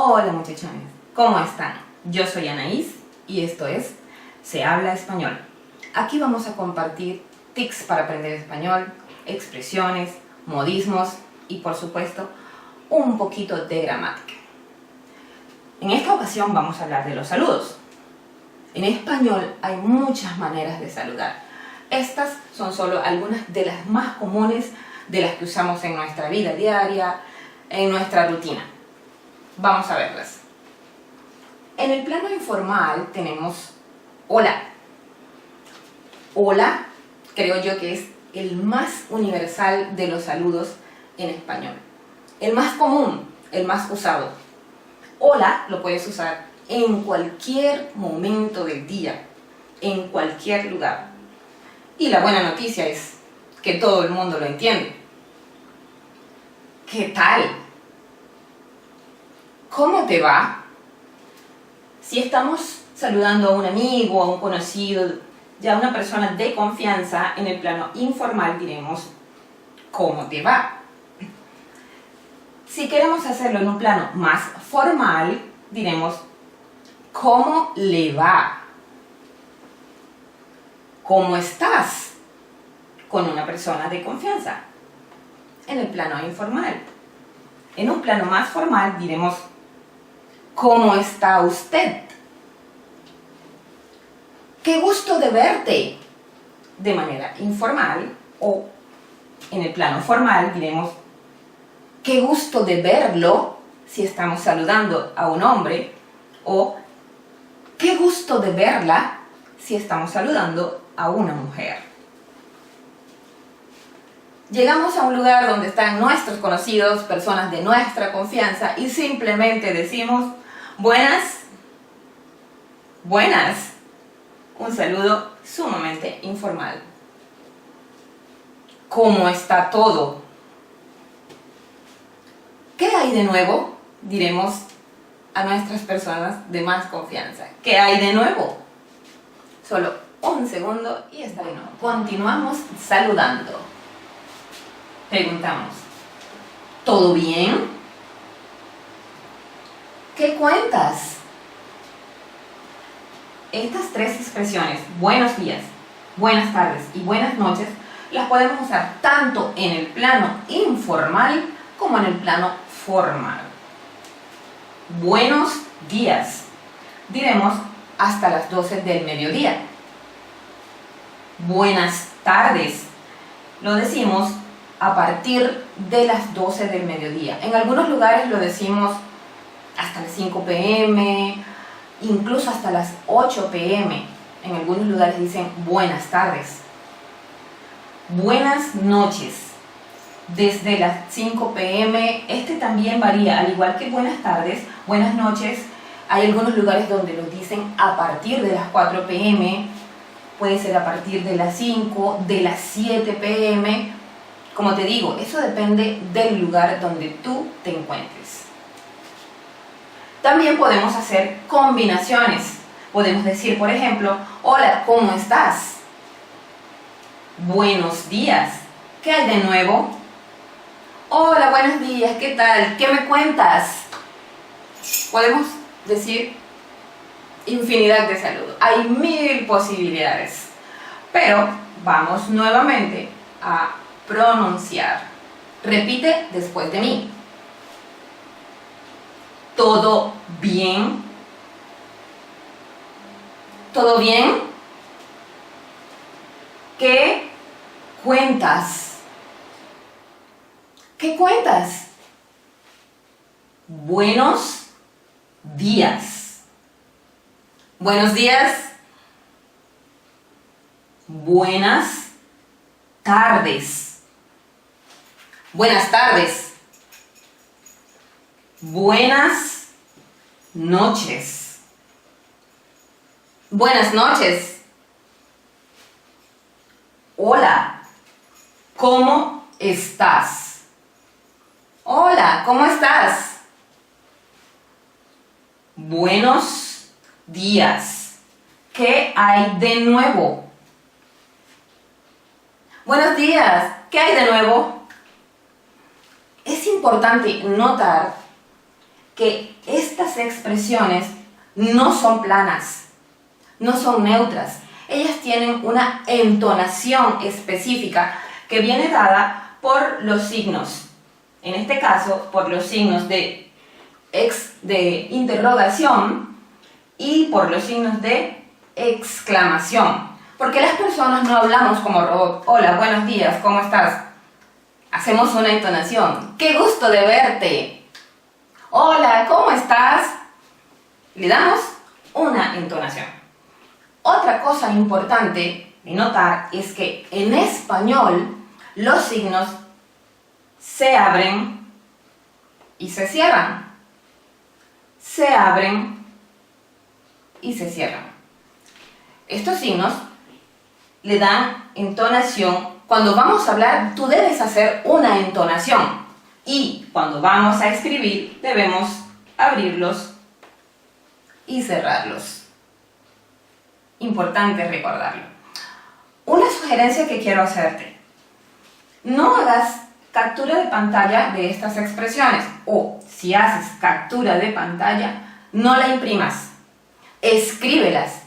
Hola muchachones, ¿cómo están? Yo soy Anaís y esto es Se Habla Español. Aquí vamos a compartir tips para aprender español, expresiones, modismos y por supuesto un poquito de gramática. En esta ocasión vamos a hablar de los saludos. En español hay muchas maneras de saludar. Estas son solo algunas de las más comunes, de las que usamos en nuestra vida diaria, en nuestra rutina. Vamos a verlas. En el plano informal tenemos hola. Hola, creo yo que es el más universal de los saludos en español. El más común, el más usado. Hola lo puedes usar en cualquier momento del día, en cualquier lugar. Y la buena noticia es que todo el mundo lo entiende. ¿Qué tal? ¿Cómo te va? Si estamos saludando a un amigo, a un conocido, ya a una persona de confianza, en el plano informal diremos ¿cómo te va? Si queremos hacerlo en un plano más formal, diremos ¿cómo le va? ¿Cómo estás? Con una persona de confianza. En el plano informal. En un plano más formal diremos ¿cómo está usted? ¡Qué gusto de verte! De manera informal, o en el plano formal diremos ¡qué gusto de verlo! Si estamos saludando a un hombre, o ¡qué gusto de verla! Si estamos saludando a una mujer. Llegamos a un lugar donde están nuestros conocidos, personas de nuestra confianza, y simplemente decimos buenas, buenas. Un saludo sumamente informal. ¿Cómo está todo? ¿Qué hay de nuevo? Diremos a nuestras personas de más confianza. ¿Qué hay de nuevo? Solo un segundo y está de nuevo. Continuamos saludando. Preguntamos, ¿todo bien? ¿Qué cuentas? Estas tres expresiones, buenos días, buenas tardes y buenas noches, las podemos usar tanto en el plano informal como en el plano formal. Buenos días, diremos hasta las 12 del mediodía. Buenas tardes, lo decimos a partir de las 12 del mediodía. En algunos lugares lo decimos hasta las 5 p.m., incluso hasta las 8 p.m. En algunos lugares dicen buenas tardes. Buenas noches, desde las 5 p.m. Este también varía, al igual que buenas tardes, buenas noches. Hay algunos lugares donde lo dicen a partir de las 4 p.m., puede ser a partir de las 5, de las 7 p.m., como te digo, eso depende del lugar donde tú te encuentres. También podemos hacer combinaciones. Podemos decir, por ejemplo, hola, ¿cómo estás? Buenos días. ¿Qué hay de nuevo? Hola, buenos días. ¿Qué tal? ¿Qué me cuentas? Podemos decir infinidad de saludos. Hay 1000 posibilidades. Pero vamos nuevamente a pronunciar. Repite después de mí. ¿Todo bien? ¿Todo bien? ¿Qué cuentas? ¿Qué cuentas? Buenos días. Buenos días. Buenas tardes. Buenas tardes. Buenas noches. Buenas noches. Hola, ¿cómo estás? Hola, ¿cómo estás? Buenos días. ¿Qué hay de nuevo? Buenos días. ¿Qué hay de nuevo? Es importante notar que estas expresiones no son planas, no son neutras. Ellas tienen una entonación específica que viene dada por los signos. En este caso, por los signos de interrogación y por los signos de exclamación. Porque las personas no hablamos como robot. Hola, buenos días, ¿cómo estás? Hacemos una entonación. ¡Qué gusto de verte! Hola, ¿cómo estás? Le damos una entonación. Otra cosa importante de notar es que en español los signos se abren y se cierran. Se abren y se cierran. Estos signos le dan entonación. Cuando vamos a hablar, tú debes hacer una entonación. Y cuando vamos a escribir, debemos abrirlos y cerrarlos. Importante recordarlo. Una sugerencia que quiero hacerte. No hagas captura de pantalla de estas expresiones. O si haces captura de pantalla, no la imprimas. Escríbelas.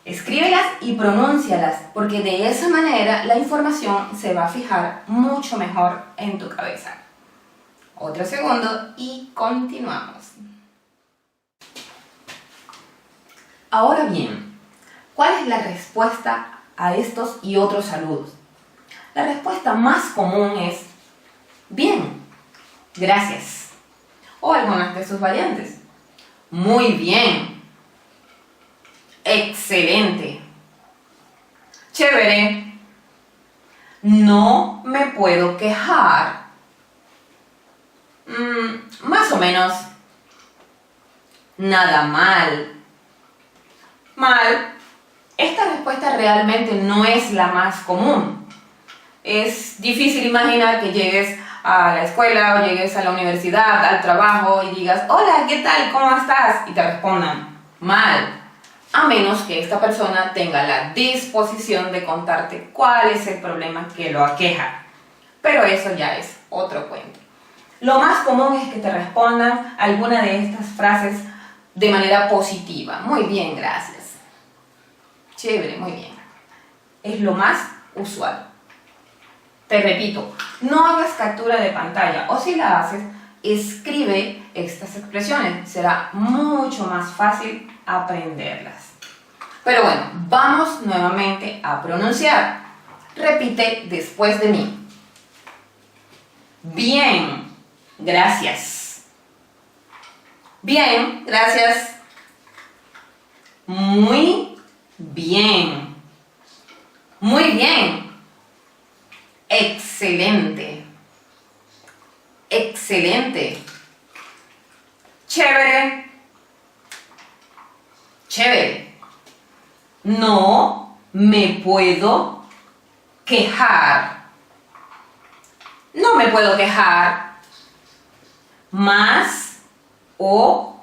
Escríbelas y pronúncialas, porque de esa manera la información se va a fijar mucho mejor en tu cabeza. Otro segundo y continuamos. Ahora bien, ¿cuál es la respuesta a estos y otros saludos? La respuesta más común es bien, gracias, o algunas de sus variantes. Muy bien, excelente, chévere, no me puedo quejar, más o menos, nada mal, mal. Esta respuesta realmente no es la más común. Es difícil imaginar que llegues a la escuela o llegues a la universidad, al trabajo y digas, hola, ¿qué tal? ¿Cómo estás? Y te respondan, mal. A menos que esta persona tenga la disposición de contarte cuál es el problema que lo aqueja. Pero eso ya es otro cuento. Lo más común es que te respondan alguna de estas frases de manera positiva. Muy bien, gracias. Chévere, muy bien. Es lo más usual. Te repito, no hagas captura de pantalla o si la haces, escribe estas expresiones. Será mucho más fácil aprenderlas. Pero bueno, vamos nuevamente a pronunciar. Repite después de mí. Bien, gracias. Bien, gracias. Muy bien. Muy bien. Excelente. Excelente. Chévere. Chévere. No me puedo quejar. No me puedo quejar. Más o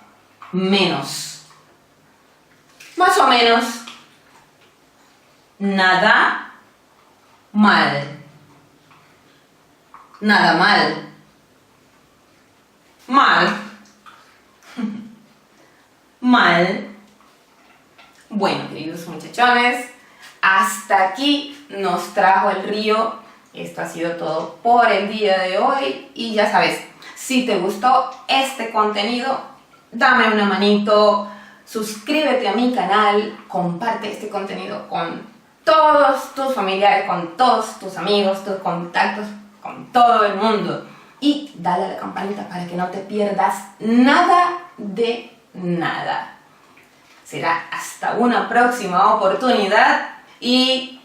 menos. Más o menos. Nada mal. Nada mal. Mal. Mal. Bueno, queridos muchachones, hasta aquí nos trajo el río. Esto ha sido todo por el día de hoy. Y ya sabes, si te gustó este contenido, dame una manito, suscríbete a mi canal, comparte este contenido con todos tus familiares, con todos tus amigos, tus contactos, con todo el mundo. Y dale a la campanita para que no te pierdas nada de nada. Será hasta una próxima oportunidad y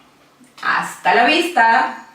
hasta la vista.